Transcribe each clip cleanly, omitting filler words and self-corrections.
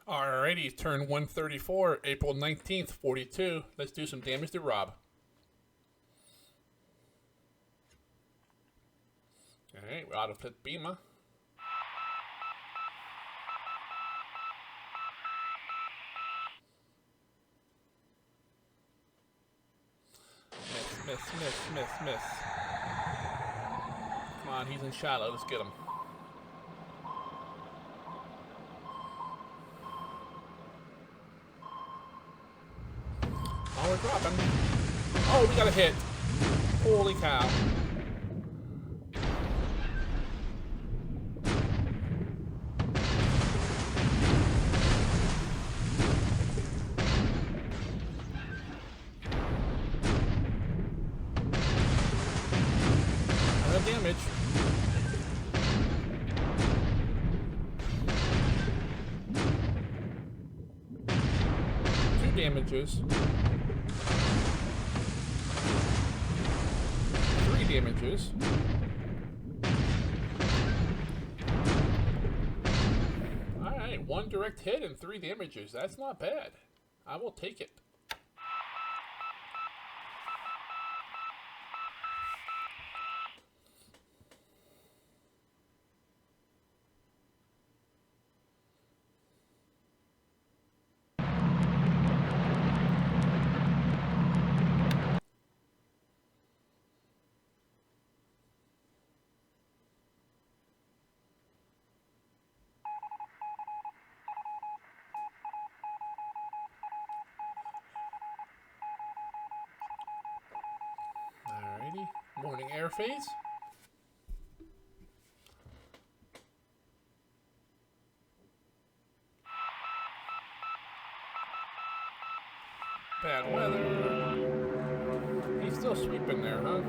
Alrighty, turn 134, April 19th, 42. Let's do some damage to Rob. Alright, we're out of Pit Bima. Miss. Come on, he's in shallow. Let's get him. Oh, we're dropping. Oh, we got a hit. Holy cow. Damage. 2 damages. 3 damages. Alright, 1 direct hit and 3 damages. That's not bad. I will take it. Morning air phase. Bad weather. He's still sweeping there, huh?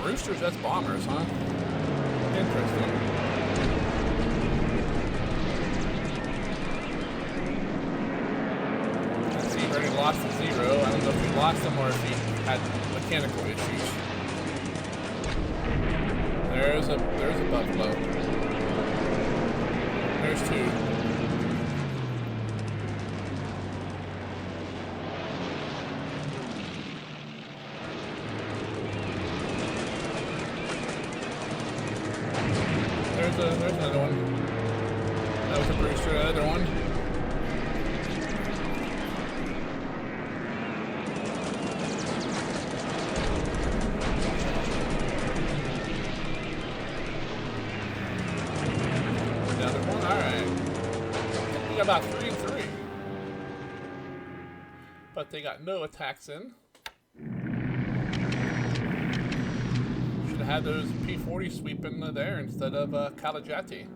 Roosters, that's bombers, huh? Interesting. Let's see, he already lost the 0. I don't know if he lost them or if he had mechanical issues. There's a buffalo. There's 2. There's another one. That was a Brewster, another one. Another one, alright. We got about 3 and 3. But they got no attacks in. Had those P-40 sweeping there instead of Kalajati.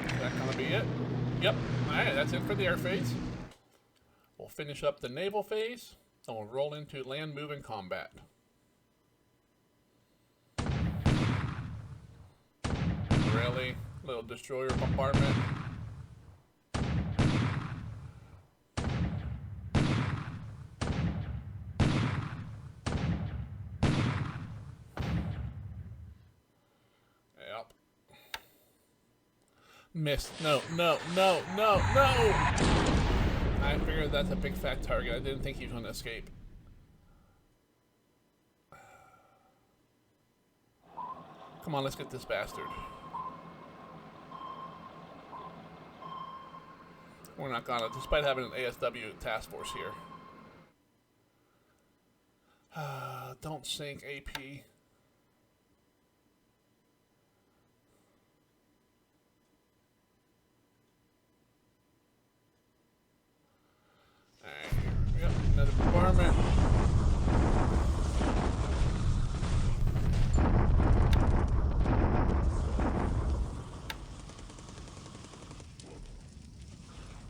Is that gonna be it? Yep. Alright, that's it for the air phase. We'll finish up the naval phase, and we'll roll into land moving combat. Really? Little destroyer bombardment. Missed. No, no, no, no, no! I figured that's a big fat target. I didn't think he was going to escape. Come on, let's get this bastard. We're not gonna, despite having an ASW task force here. Don't sink, AP. Alright, yep, another bombardment.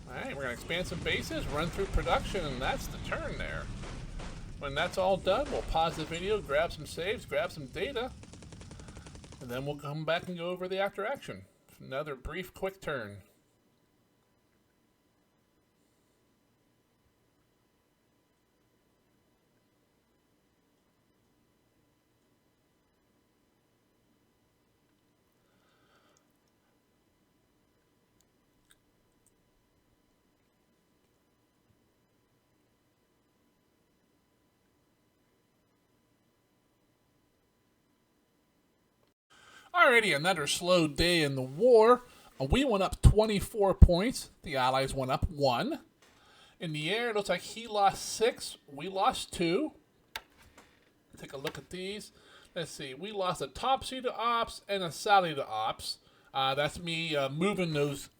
Alright, we're gonna expand some bases, run through production, and that's the turn there. When that's all done, we'll pause the video, grab some saves, grab some data, and then we'll come back and go over the after action. Another brief, quick turn. Alrighty, another slow day in the war. We went up 24 points. The Allies went up 1. In the air, it looks like he lost 6. We lost 2. Take a look at these. Let's see. We lost a Topsy to Ops and a Sally to Ops. That's me moving those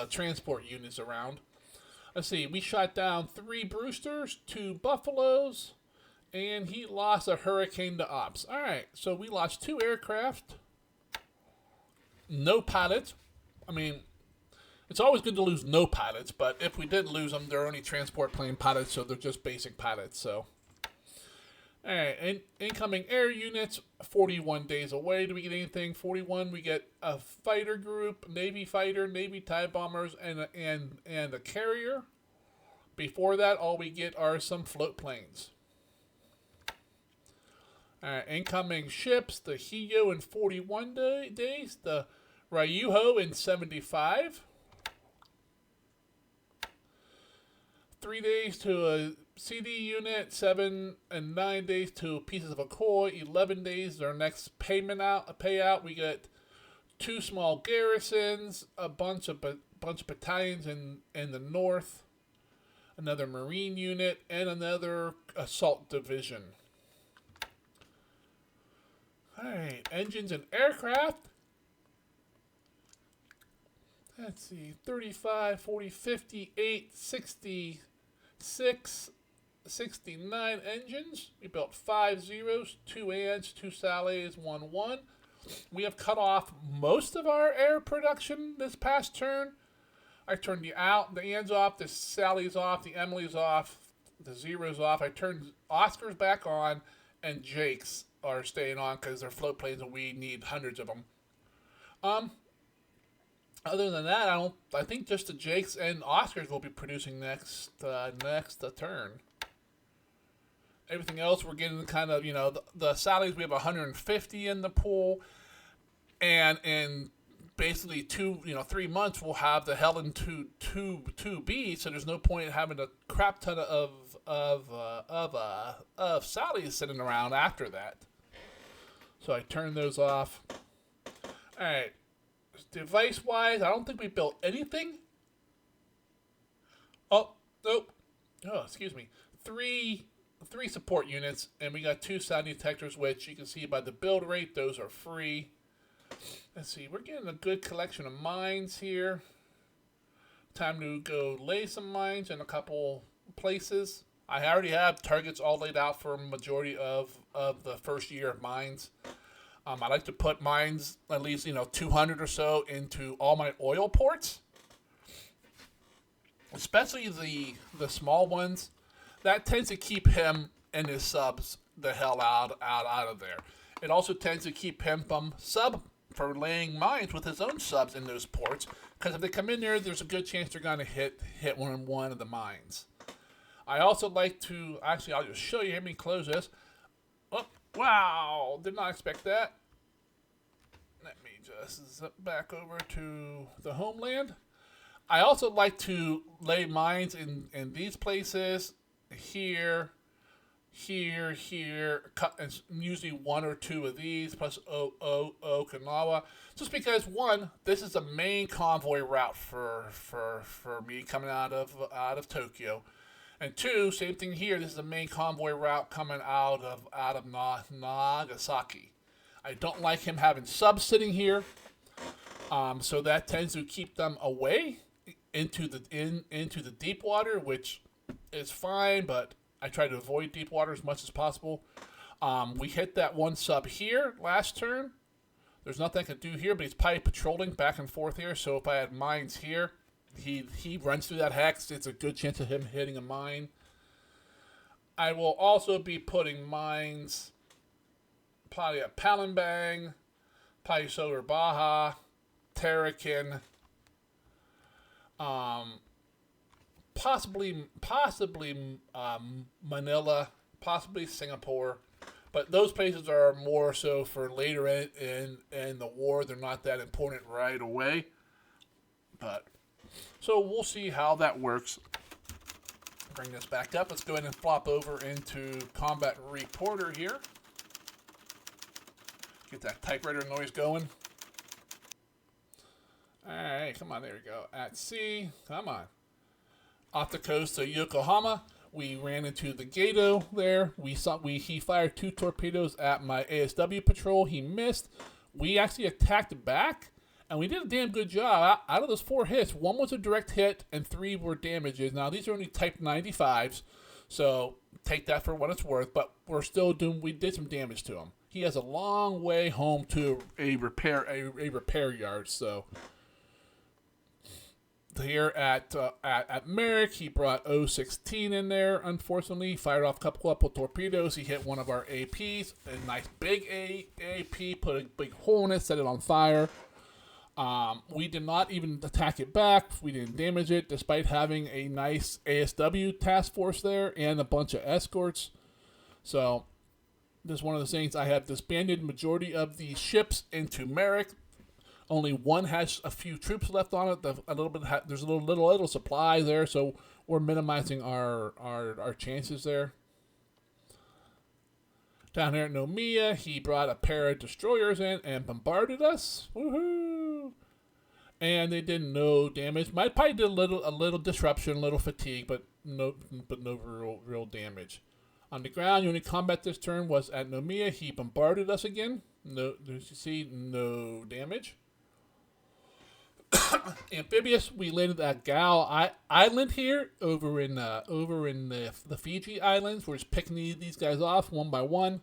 transport units around. Let's see. We shot down 3 Brewsters, 2 Buffaloes, and he lost a Hurricane to Ops. Alright, so we lost 2 aircraft. No pilots. I mean, it's always good to lose no pilots, but if we did lose them, they're only transport plane pilots, so they're just basic pilots, so. Alright, incoming air units, 41 days away. Do we get anything? 41, we get a fighter group, Navy fighter, Navy TIE bombers, and a carrier. Before that, all we get are some float planes. Incoming ships, the Hiyo in 41 days, the Ryuho in 75. 3 days to a CD unit, 7 and 9 days to pieces of McCoy, 11 days their next payout. We get 2 small garrisons, a bunch of battalions in the north, another Marine unit, and another assault division. Alright, engines and aircraft. Let's see, 35, 40, 58, 66, 69 engines. We built 5 zeros, 2 ands, 2 Sallys, 1 1. We have cut off most of our air production this past turn. I turned the ands off, the Sally's off, the Emily's off, the zeros off. I turned Oscars back on, and Jake's are staying on because they're float planes and we need hundreds of them. Other than that, I think just the Jakes and Oscars will be producing next turn. Everything else we're getting kind of, the Sallys, we have 150 in the pool, and in basically 3 months we'll have the Helen 2B, so there's no point in having a crap ton of Sallys sitting around after that. So I turned those off. Alright. Device-wise, I don't think we built anything. Oh, nope. Oh, excuse me. Three support units, and we got 2 sound detectors, which you can see by the build rate, those are free. Let's see, we're getting a good collection of mines here. Time to go lay some mines in a couple places. I already have targets all laid out for a majority of the first year of mines. I like to put mines, at least 200 or so, into all my oil ports, especially the small ones. That tends to keep him and his subs the hell out of there. It also tends to keep him for laying mines with his own subs in those ports, because if they come in there, there's a good chance they're going to hit one of the mines. I also like to, actually, I'll just show you. Let me close this. Oh, wow, did not expect that. Let me just zip back over to the homeland. I also like to lay mines in these places, here, here, cut, usually one or two of these, plus Okinawa. Just because, one, this is the main convoy route for me coming out of Tokyo. And two, same thing here, this is the main convoy route coming out of Nagasaki. I don't like him having subs sitting here, so that tends to keep them away into the deep water, which is fine, but I try to avoid deep water as much as possible. We hit that one sub here last turn. There's nothing I can do here, but he's probably patrolling back and forth here, so if I had mines here, he runs through that hex. It's a good chance of him hitting a mine. I will also be putting mines probably at Palembang, probably Solar Baja, Tarakan, possibly Manila, possibly Singapore. But those places are more so for later in the war. They're not that important right away. But so we'll see how that works. Bring this back up. Let's go ahead and flop over into Combat Reporter here. Get that typewriter noise going. Alright, come on, there we go. At sea, come on. Off the coast of Yokohama, we ran into the Gato there. He fired 2 torpedoes at my ASW patrol. He missed. We actually attacked back, and we did a damn good job. Out of those 4 hits, 1 was a direct hit, and 3 were damages. Now, these are only Type 95s, so take that for what it's worth, but we did some damage to him. He has a long way home to a repair yard, so here at Merrick, he brought 016 in there. Unfortunately, he fired off a couple of torpedoes. He hit one of our APs, a nice big AP, put a big hole in it, set it on fire. We did not even attack it back. We didn't damage it, despite having a nice ASW task force there and a bunch of escorts. So this is one of the things. I have disbanded majority of the ships into Merrick. Only one has a few troops left on it. There's a little supply there, so we're minimizing our chances there. Down here at Nomiya, he brought a pair of destroyers in and bombarded us. Woohoo! And they did no damage. Might probably did a little disruption, a little fatigue, but no real damage. On the ground, the only combat this turn was at Nomiya. He bombarded us again. No, you see, no damage. Amphibious, we landed at Gal Island here, over in the Fiji Islands. We're just picking these guys off one by one.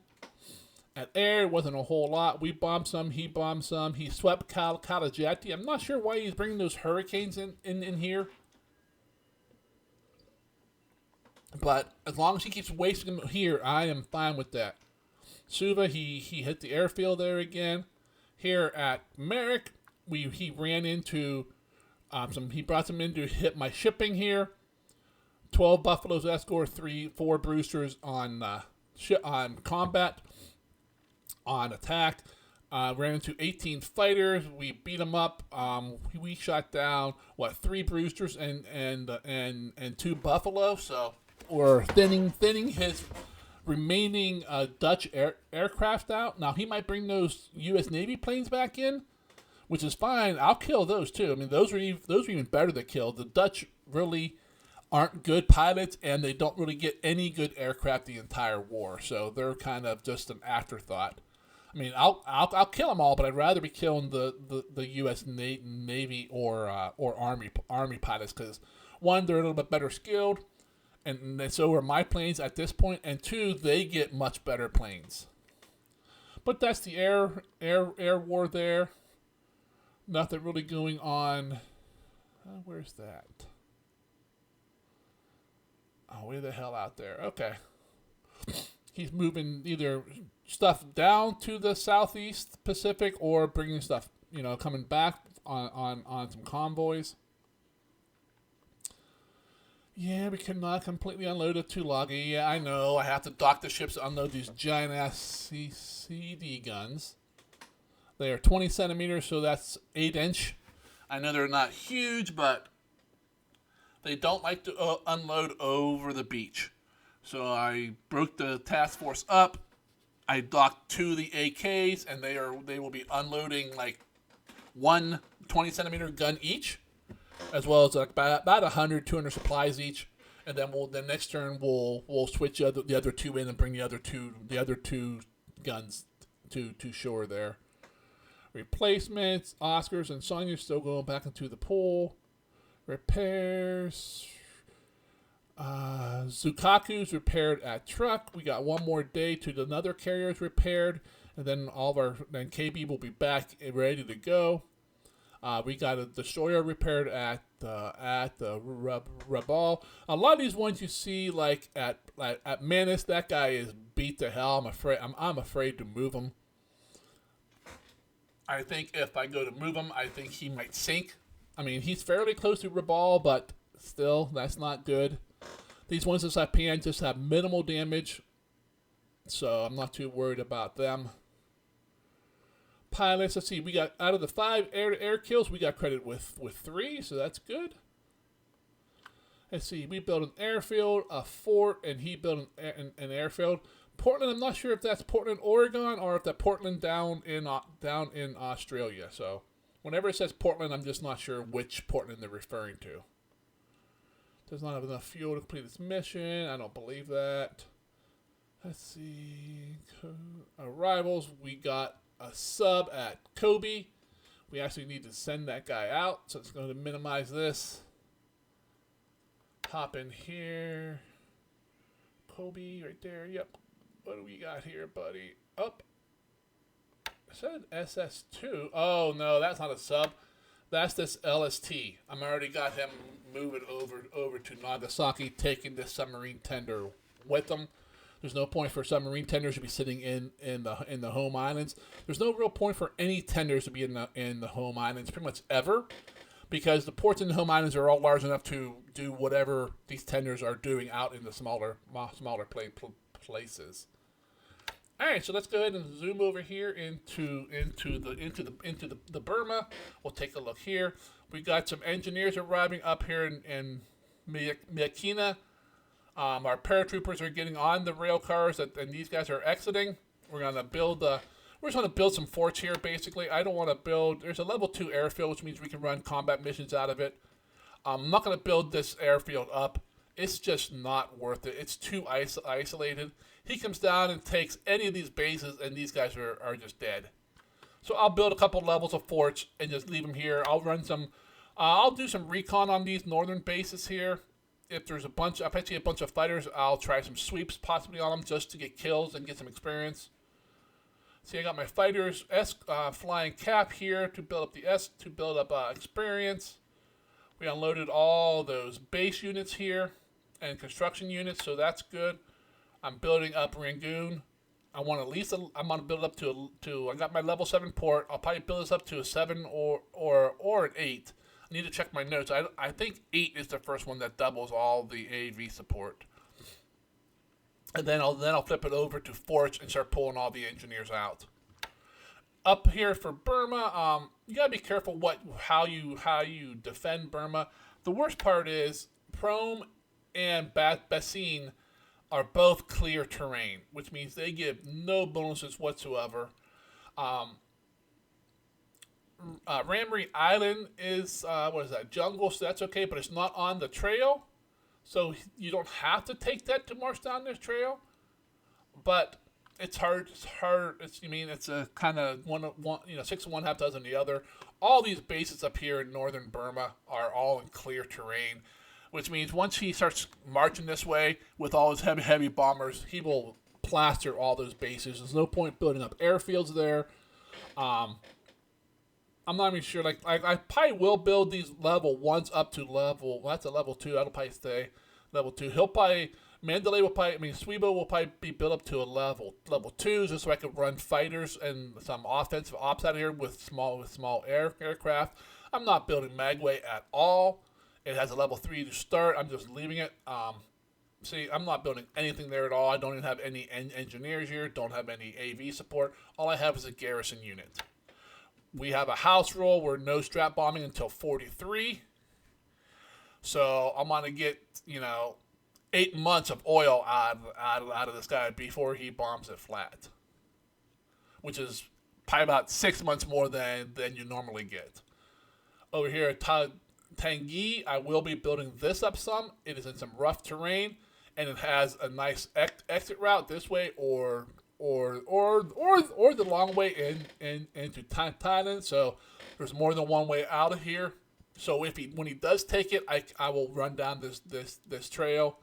At air, it wasn't a whole lot. We bombed some, he bombed some. He swept Kalajati. I'm not sure why he's bringing those hurricanes in here. But as long as he keeps wasting them here, I am fine with that. Suva, he hit the airfield there again. Here at Merrick, he ran into he brought some in to hit my shipping here. 12 Buffaloes escort, 4 Brewsters on combat, on attack. Ran into 18 fighters. We beat them up. We shot down 3 Brewsters and 2 Buffalo. So we're thinning his remaining Dutch aircraft out. Now he might bring those U.S. Navy planes back in, which is fine. I'll kill those too. I mean, those are even better to kill. The Dutch really aren't good pilots, and they don't really get any good aircraft the entire war. So they're kind of just an afterthought. I mean, I'll kill them all, but I'd rather be killing the U.S. Navy or Army pilots, because one, they're a little bit better skilled, and so are my planes at this point, and 2, they get much better planes. But that's the air war there. Nothing really going on. Where's that? Oh, way the hell out there. Okay. He's moving either stuff down to the southeast Pacific or bringing stuff, coming back on some convoys. Yeah, we cannot completely unload a Tulagi. Yeah, I know. I have to dock the ships to unload these giant-ass CD guns. They are 20 centimeters, so that's 8-inch. I know they're not huge, but they don't like to unload over the beach. So I broke the task force up. I docked 2 of the AKs, and they will be unloading like one 20 centimeter gun each, as well as like about 100, 200 supplies each. And then the next turn we'll switch the other 2 in and bring the other two guns to shore there. Replacements, Oscars and Sonya still going back into the pool. Repairs. Zukaku's repaired at truck. We got one more day to another carrier's repaired, and then then KB will be back and ready to go. We got a destroyer repaired at the Rabal. A lot of these ones you see like at Manus, that guy is beat to hell. I'm afraid to move him. I think if I go to move him, I think he might sink. I mean, he's fairly close to Rabal, but still, that's not good. These ones that I pan just have minimal damage, so I'm not too worried about them. Pilots, let's see, we got out of the 5 air-to-air kills, we got credit with 3, so that's good. Let's see, we built an airfield, a fort, and he built an airfield. Portland, I'm not sure if that's Portland, Oregon, or if that's Portland down in Australia. So whenever it says Portland, I'm just not sure which Portland they're referring to. Does not have enough fuel to complete its mission. I don't believe that. Let's see. Arrivals. We got a sub at Kobe. We actually need to send that guy out, so it's going to minimize this. Hop in here. Kobe right there. Yep. What do we got here, buddy? Up. It said SS2. Oh, no, that's not a sub. That's this LST. I'm already got him moving over to Nagasaki, taking this submarine tender with him. There's no point for submarine tenders to be sitting in the home islands. There's no real point for any tenders to be in the home islands, pretty much ever, because the ports in the home islands are all large enough to do whatever these tenders are doing out in the smaller places. All right, so let's go ahead and zoom over here into the Burma. We'll take a look here. We got some engineers arriving up here in Miyakina. Our paratroopers are getting on the rail cars, and these guys are exiting. We're just going to build some forts here. Basically, I don't want to build. There's a level 2 airfield, which means we can run combat missions out of it. I'm not going to build this airfield up. It's just not worth it. It's too isolated. He comes down and takes any of these bases, and these guys are just dead. So I'll build a couple levels of forts and just leave them here. I'll run some. I'll do some recon on these northern bases here. If there's I bet you a bunch of fighters, I'll try some sweeps possibly on them just to get kills and get some experience. See, I got my fighters flying cap here to build up experience. We unloaded all those base units here and construction units, so that's good. I'm building up Rangoon. I'm gonna build up to I got my level 7 port. I'll probably build this up to a 7 or an 8. I need to check my notes. I think 8 is the first one that doubles all the AV support. And then I'll flip it over to forts and start pulling all the engineers out. Up here for Burma, you gotta be careful how you defend Burma. The worst part is Prome and Basin are both clear terrain, which means they give no bonuses whatsoever. Ramri Island is jungle, so that's okay, but it's not on the trail, so you don't have to take that to march down this trail. But it's hard. It's a kind of one, 6 of one, half dozen the other. All these bases up here in northern Burma are all in clear terrain, which means once he starts marching this way with all his heavy bombers, he will plaster all those bases. There's no point building up airfields there. I'm not even sure. I probably will build these level 1s up to level. Well, that's a level 2. That'll probably stay level 2. Swibo will probably be built up to a level 2, just so I can run fighters and some offensive ops out of here with small aircraft. I'm not building Magway at all. It has a level 3 to start. I'm just leaving it. I'm not building anything there at all. I don't even have any engineers here. Don't have any AV support. All I have is a garrison unit. we have a house rule where no strap bombing until 43. So I'm going to get, 8 months of oil out of this guy before he bombs it flat, which is probably about 6 months more than you normally get. Over here at Tangi, I will be building this up some. It is in some rough terrain, and it has a nice exit route this way or the long way into Thailand. So there's more than one way out of here. So when he does take it, I will run down this trail,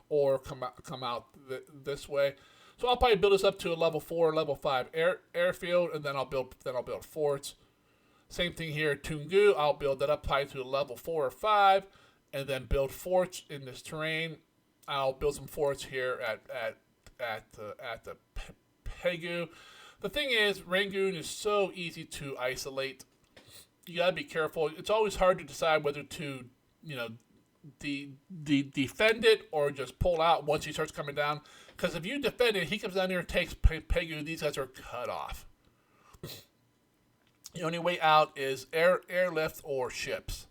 or come out this way. So I'll probably build this up to a level 4, level 5 airfield, and then I'll build forts. Same thing here at Tungu. I'll build that up probably to a level 4 or 5, and then build forts in this terrain. I'll build some forts here at the Pegu. The thing is, Rangoon is so easy to isolate. You gotta be careful. It's always hard to decide whether to, defend it or just pull out once he starts coming down. Because if you defend it, he comes down here and takes Pegu. These guys are cut off. The only way out is airlift or ships.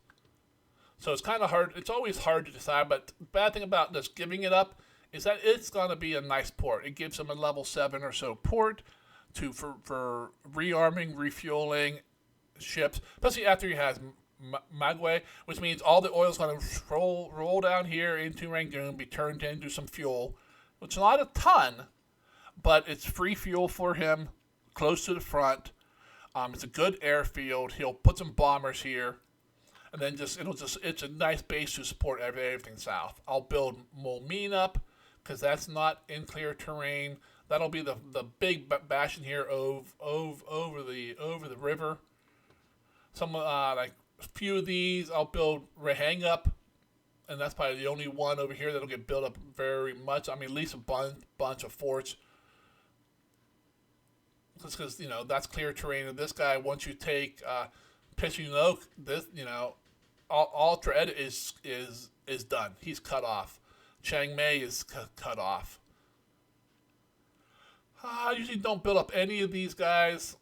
So it's kind of hard. It's always hard to decide. But the bad thing about just giving it up is that it's going to be a nice port. It gives him a level 7 or so port for rearming, refueling ships, especially after he has Magway, which means all the oil is going to roll down here into Rangoon, be turned into some fuel, which is not a ton, but it's free fuel for him, close to the front. It's a good airfield. He'll put some bombers here, and then it's a nice base to support everything south. I'll build Molmin up because that's not in clear terrain. That'll be the big bastion here over the river. Some like a few of these I'll build Rahang up, and that's probably the only one over here that'll get built up very much. I mean, at least a bunch of forts. Just because, that's clear terrain. And this guy, once you take Pishinok, this, Ultra Ed is done. He's cut off. Chiang Mai is cut off. I usually don't build up any of these guys.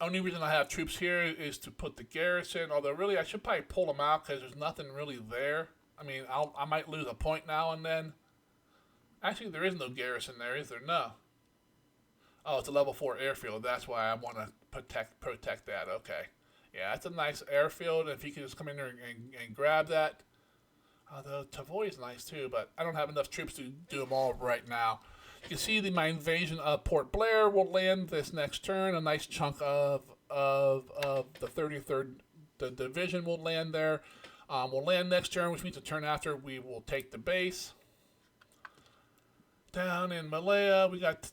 Only reason I have troops here is to put the garrison. Although, really, I should probably pull them out because there's nothing really there. I mean, I might lose a point now and then. Actually, there is no garrison there, is there? No. Oh, it's a level 4 airfield. That's why I want to protect that. Okay. Yeah, that's a nice airfield. If you can just come in there and grab that. Although Tavoy is nice too, but I don't have enough troops to do them all right now. You can see my invasion of Port Blair will land this next turn. A nice chunk of the 33rd Division will land there. We'll land next turn, which means the turn after we will take the base. Down in Malaya, we got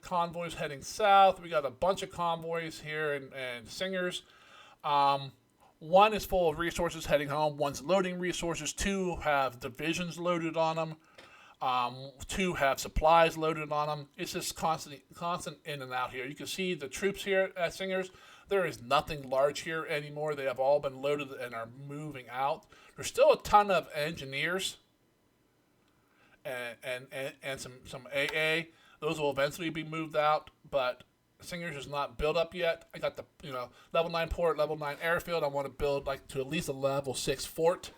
convoys heading south. We got a bunch of convoys here and Singers. One is full of resources heading home. One's loading resources. 2 have divisions loaded on them. 2 have supplies loaded on them. It's just constant in and out here. You can see the troops here at Singers. There is nothing large here anymore. They have all been loaded and are moving out. There's still a ton of engineers and some AA. Those will eventually be moved out, but Singers is not built up yet. I got the level 9 port, level 9 airfield. I want to build to at least a level 6 fort.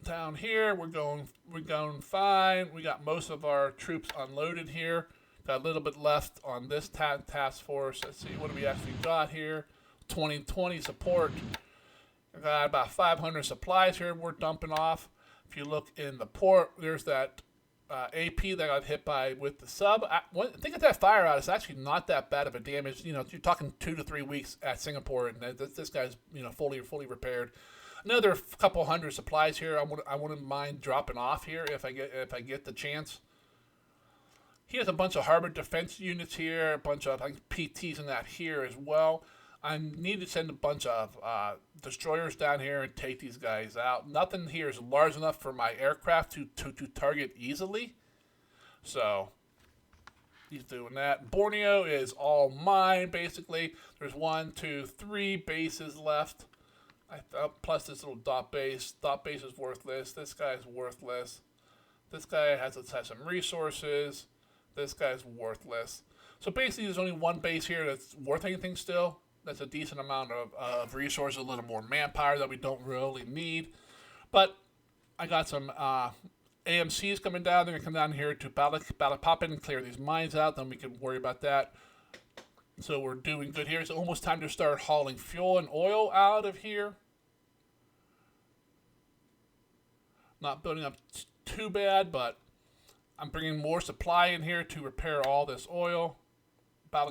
Down here, we're going fine. We got most of our troops unloaded here. Got a little bit left on this task force. Let's see, what do we actually got here? 2020 support. I got about 500 supplies here we're dumping off. If you look in the port, there's that AP that got hit by with the sub. I think at that fire out, it's actually not that bad of a damage. You're talking 2 to 3 weeks at Singapore, and this guy's fully repaired. Another couple hundred supplies here. I wouldn't mind dropping off here if I get the chance. He has a bunch of harbor defense units here, a bunch of PTs and that here as well. I need to send a bunch of destroyers down here and take these guys out. Nothing here is large enough for my aircraft to target easily. So he's doing that. Borneo is all mine, basically. There's 1, 2, 3 bases left. Plus this little dot base. Dot base is worthless. This guy's worthless. This guy has some resources. This guy's worthless. So basically, there's only one base here that's worth anything still. That's a decent amount of resources, a little more manpower that we don't really need. But I got some AMCs coming down. They're going to come down here to pop in and clear these mines out. Then we can worry about that. So we're doing good here. It's almost time to start hauling fuel and oil out of here. Not building up too bad, but I'm bringing more supply in here to repair all this oil.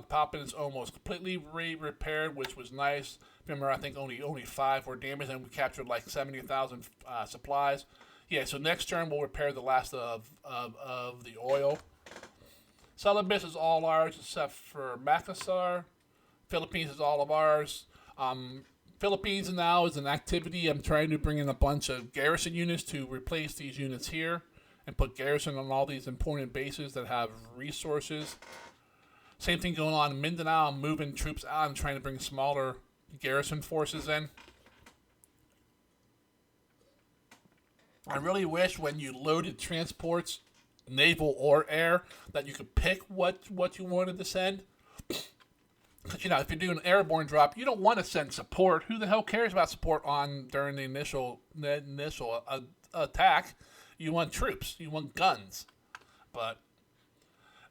Poppin is almost completely repaired, which was nice. Remember, I think only 5 were damaged, and we captured like 70,000 supplies. Yeah, so next turn we'll repair the last of the oil. Celebes is all ours except for Makassar. Philippines is all of ours. Philippines now is an activity. I'm trying to bring in a bunch of garrison units to replace these units here and put garrison on all these important bases that have resources. Same thing going on in Mindanao. I'm moving troops out and trying to bring smaller garrison forces in. I really wish when you loaded transports, naval or air, that you could pick what you wanted to send. Because, if you're doing an airborne drop, you don't want to send support. Who the hell cares about support during the initial attack? You want troops. You want guns. But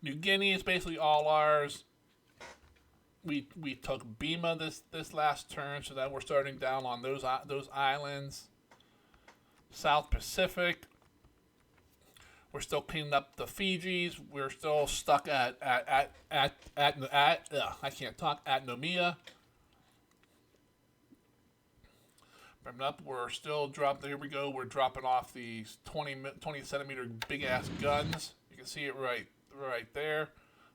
New Guinea is basically all ours. We took Bima this last turn, so that we're starting down on those islands. South Pacific. We're still cleaning up the Fijis. We're still stuck at I can't talk, at Nomia. We're still dropping. Here we go. We're dropping off these 20 centimeter big ass guns. You can see it right there.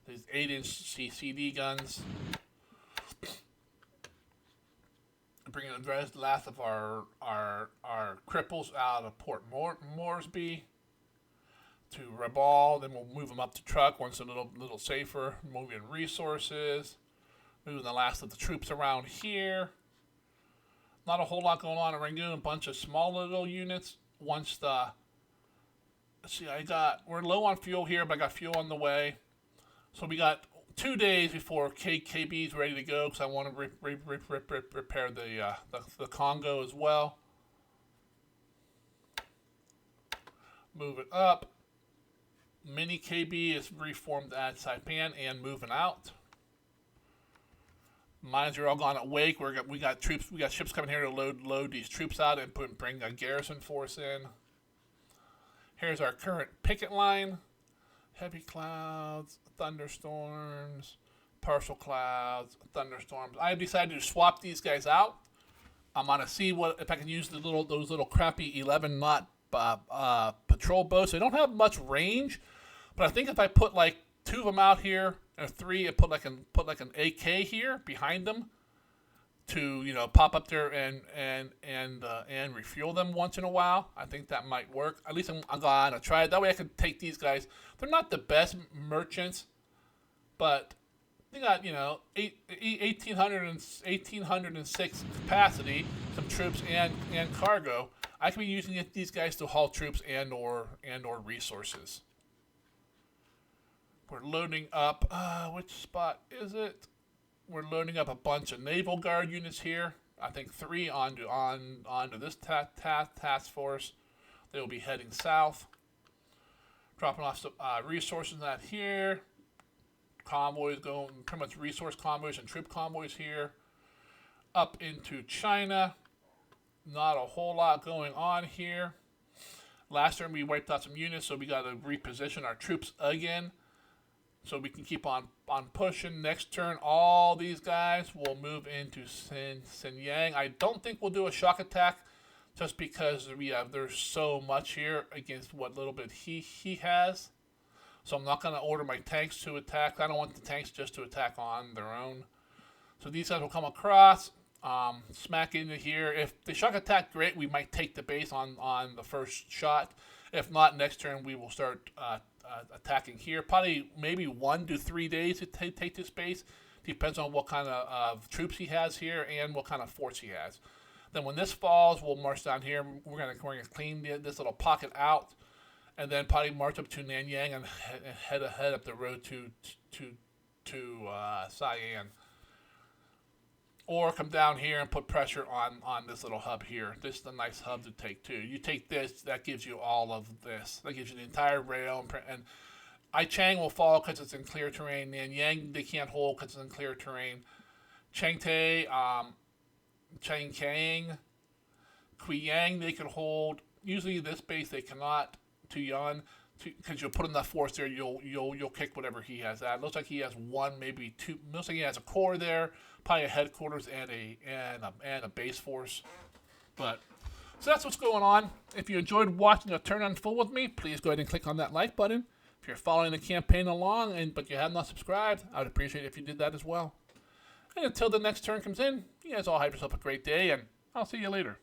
These 8-inch CCD guns. Bringing the last of our cripples out of Port Moresby to Rabaul. Then we'll move them up to truck once a little safer. Moving resources. Moving the last of the troops around here. Not a whole lot going on in Rangoon. A bunch of small little units. Once the we're low on fuel here, but I got fuel on the way. So we got 2 days before KB is ready to go because I want to repair the Congo as well. Move it up. Mini KB is reformed at Saipan and moving out. Mines are all gone at Wake. We got troops. We got ships coming here to load these troops out and bring a garrison force in. Here's our current picket line. Heavy clouds, thunderstorms, partial clouds, thunderstorms. I have decided to swap these guys out. I'm gonna see if I can use those little crappy 11-knot patrol boats. They don't have much range, but I think if I put like 2 of them out here and 3, and put like an AK here behind them to pop up there and refuel them once in a while. I think that might work. At least I'm gonna try it. That way I can take these guys. They're not the best merchants, but they got 1806 capacity, some troops and cargo. I can be using these guys to haul troops and or resources. We're loading up. Which spot is it? We're loading up a bunch of Naval Guard units here. I think 3 onto this task force. They will be heading south. Dropping off some resources out here. Convoys going, pretty much resource convoys and troop convoys here. Up into China. Not a whole lot going on here. Last turn we wiped out some units, so we got to reposition our troops again, so we can keep on pushing. Next turn, all these guys will move into Xinjiang. I don't think we'll do a shock attack, just because there's so much here against what little bit he has. So I'm not going to order my tanks to attack. I don't want the tanks just to attack on their own. So these guys will come across, smack into here. If they shock attack, great. We might take the base on the first shot. If not, next turn we will start attacking here. Probably maybe 1 to 3 days to take this base. Depends on what kind of troops he has here and what kind of force he has. Then when this falls, we'll march down here. We're gonna clean this little pocket out, and then probably march up to Nanyang and head up the road to Cyan. Or come down here and put pressure on this little hub here. This is a nice hub to take too. You take this, that gives you all of this. That gives you the entire rail. And I Chang will fall because it's in clear terrain. And Yang, they can't hold because it's in clear terrain. Chang Tae, Chang Kang, Kui Yang, they can hold. Usually this base they cannot. To Yun, because you'll put enough force there, you'll kick whatever he has at. Looks like he has one, maybe two. Looks like he has a core there, probably a headquarters and a base force. But so that's what's going on. If you enjoyed watching a turn unfold with me, please go ahead and click on that like button. If you're following the campaign along but you have not subscribed, I would appreciate it if you did that as well. And until the next turn comes in, you guys all have yourself a great day, and I'll see you later.